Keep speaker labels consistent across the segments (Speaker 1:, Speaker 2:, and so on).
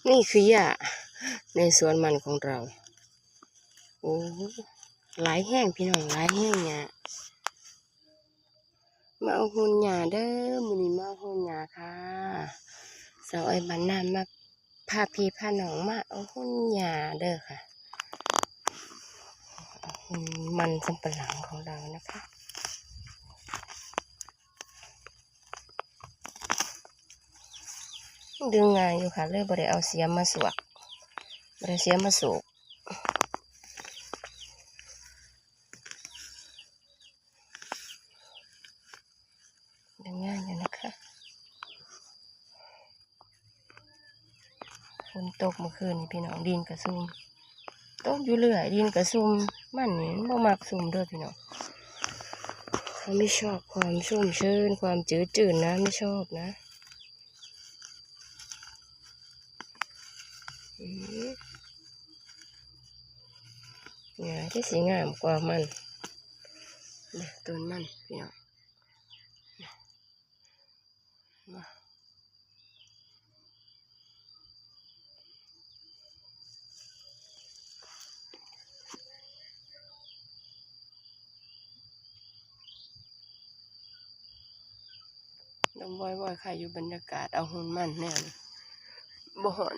Speaker 1: นี่คือหญ้าในสวนมันของเราโอ้หลายแห้งพี่น้องหลายแห้งหญ้ามาเอาหุ่นหญ้าเด้อมื้อนี้มาเอาหุ่นหญ้าค่ะสาวไอ้บ้านน้ามาพาพี่พาน้องมาเอาหุ่นหญ้าเด้อค่ะมันสำปะหลังของเรานะคะดึงง่ายอยู่ค่ะเลยบ่ได้เอาเสียมมาสวกบ่ได้เสียมมาสูกดึงง่ายอยู่นะคะฝนตกเมื่อคืนนี่พี่น้องดินกระซุ่มตกอยู่เรื่อยดินกระซุ่มมันนี่บ่มักซุ่มเด้อพี่น้องเขาไม่ชอบความชุ่มชื้นความจืดนะไม่ชอบนะเนี่ยที่สีงามกว่ามันต้นมันพี่น้องน้ำบ่อยๆค่ะอยู่บรรยากาศเอาหุ่นมันเนี่ยบ่หอน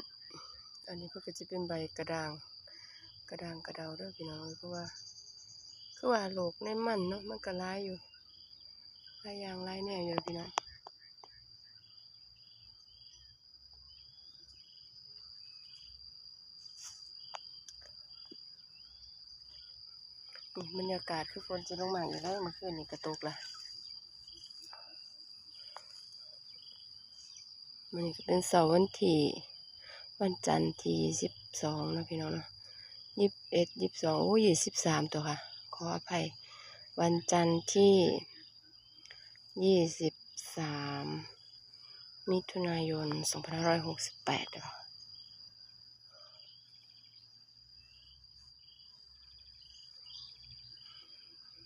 Speaker 1: อันนี้ก็จะเป็นใบกระด้างกระเดาเด้อพี่น้องเพราะว่าโรคในมันเนาะมันก็ร้ายอยู่หลายอย่างหลายแนวอยู่พี่น้องนี่บรรยากาศคือฝนจะลงมาอยู่แล้วเมื่อคืนนี่กระตกละมันนี่ก็เป็นเสาร์วันจันทร์ที่12นะพี่น้องเนาะ21 22โอ้23ตัวค่ะขออภัยวันจันทร์ที่23มิถุนายน2568ค่ะ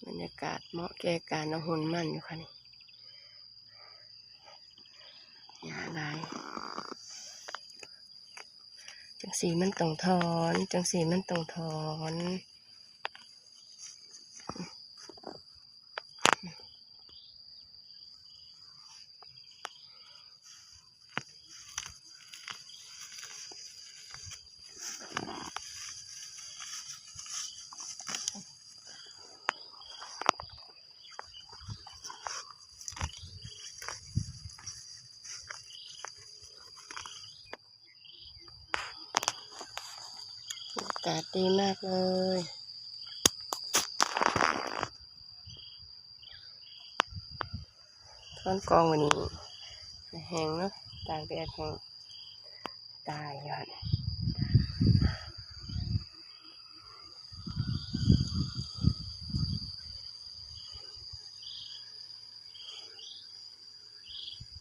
Speaker 1: บรรยากาศเหมาะแก่การเอาหุ่นมันอยู่ค่ะนี่อย่าลายจังสีมันต้องถอนจังสีมันต้องถอนอากาศดีมากเลยต้นกองวันนี้แห้งเนาะตากแดดแห้งตายยอด